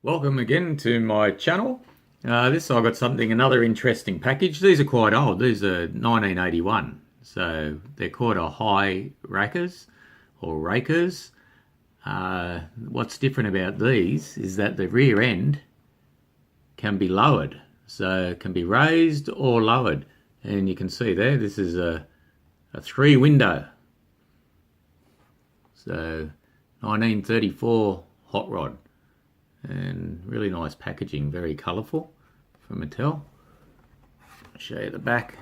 Welcome again to my channel. This I got another interesting package. These are quite old. These are 1981. So they're called a hi-rakers or rakers. What's different about these is that the rear end can be lowered. So it can be raised or lowered. And you can see there, this is a 3-window. So 1934 hot rod. And really nice packaging, very colourful from Mattel. I'll show you the back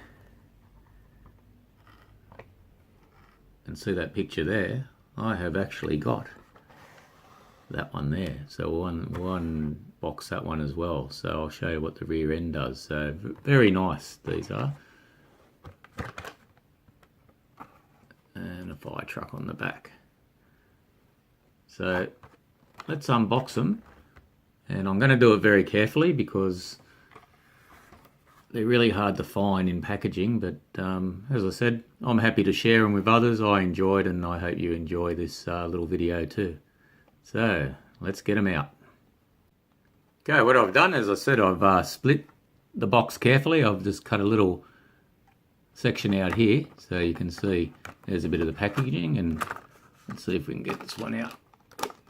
and see that picture there. I have actually got that one there, so one box that one as well, so I'll show you what the rear end does. So very nice these are, and a fire truck on the back. So let's unbox them. And I'm going to do it very carefully because they're really hard to find in packaging. But as I said, I'm happy to share them with others. I enjoyed, and I hope you enjoy this little video too. So let's get them out. Okay, what I've done, as I said, I've split the box carefully. I've just cut a little section out here so you can see there's a bit of the packaging. And let's see if we can get this one out.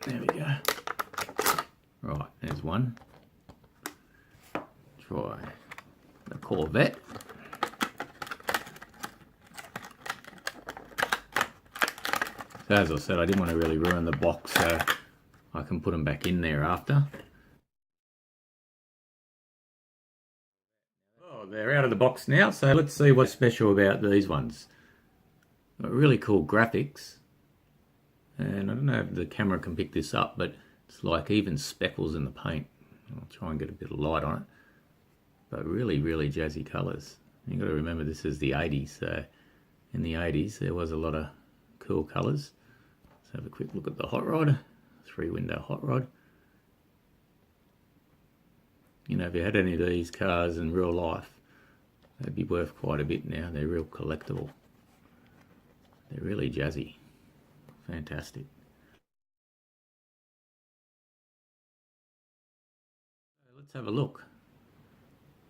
There we go. Right, there's one. Try the Corvette. So as I said, I didn't want to really ruin the box, so I can put them back in there after. Oh, they're out of the box now, so let's see what's special about these ones. Got really cool graphics. And I don't know if the camera can pick this up, but it's like even speckles in the paint. I'll try and get a bit of light on it. But really, really jazzy colours. You've got to remember this is the 80s, so in the 80s there was a lot of cool colours. Let's have a quick look at the hot rod. 3-window hot rod. You know, if you had any of these cars in real life, they'd be worth quite a bit now. They're real collectible. They're really jazzy. Fantastic. Let's have a look.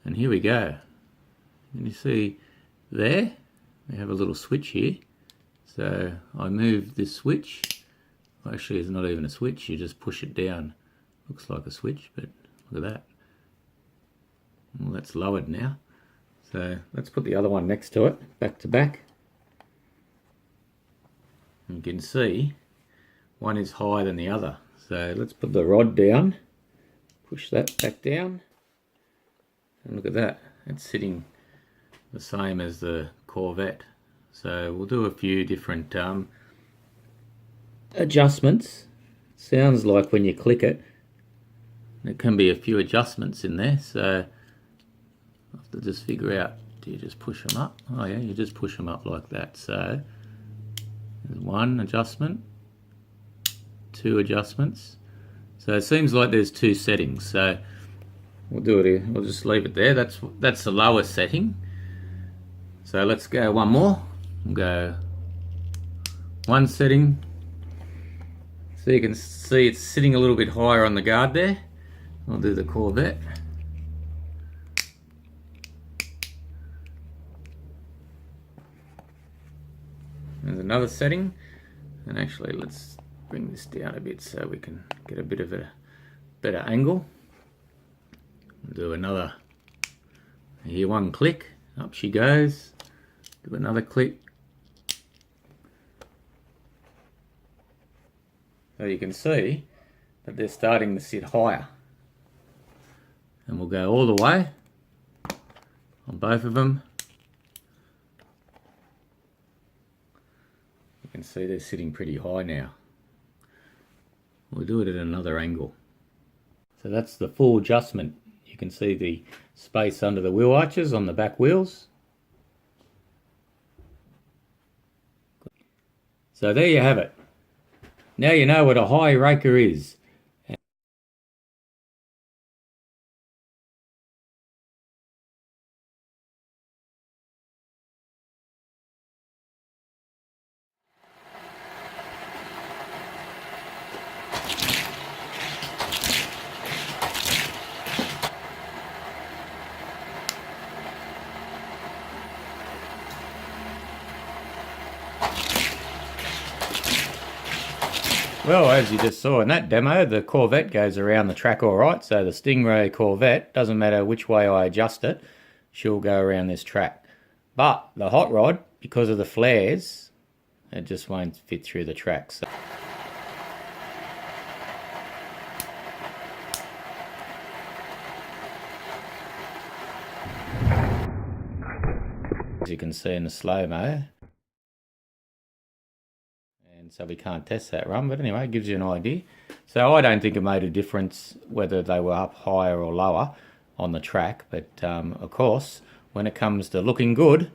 And here we go. Can you see there? We have a little switch here. So I move this switch. Actually, it's not even a switch. You just push it down. Looks like a switch, but look at that. Well, that's lowered now. So let's put the other one next to it, back to back. You can see one is higher than the other. So let's put the rod down. Push that back down, and look at that, it's sitting the same as the Corvette. So we'll do a few different adjustments. Sounds like when you click it, there can be a few adjustments in there, so I have to just figure out, do you just push them up? Oh yeah, you just push them up like that. So there's one adjustment, 2 adjustments. So it seems like there's 2 settings, so we'll do it here. We'll just leave it there. That's the lowest setting. So let's go one more. We'll go 1 setting. So you can see it's sitting a little bit higher on the guard there. I'll do the Corvette. There's another setting, and actually let's bring this down a bit so we can get a bit of a better angle. Do another, here, 1 click, up she goes. Do another click. So you can see that they're starting to sit higher. And we'll go all the way on both of them. You can see they're sitting pretty high now. We'll do it at another angle. So that's the full adjustment. You can see the space under the wheel arches on the back wheels. So there you have it. Now you know what a hi-raker is. Well, as you just saw in that demo, the Corvette goes around the track all right. So the Stingray Corvette, doesn't matter which way I adjust it, she'll go around this track. But the hot rod, because of the flares, it just won't fit through the track. So as you can see in the slow-mo. And so we can't test that run, but anyway, it gives you an idea. So I don't think it made a difference whether they were up higher or lower on the track, but of course, when it comes to looking good,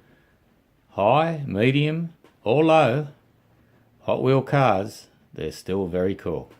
high, medium or low, Hot Wheel cars, they're still very cool.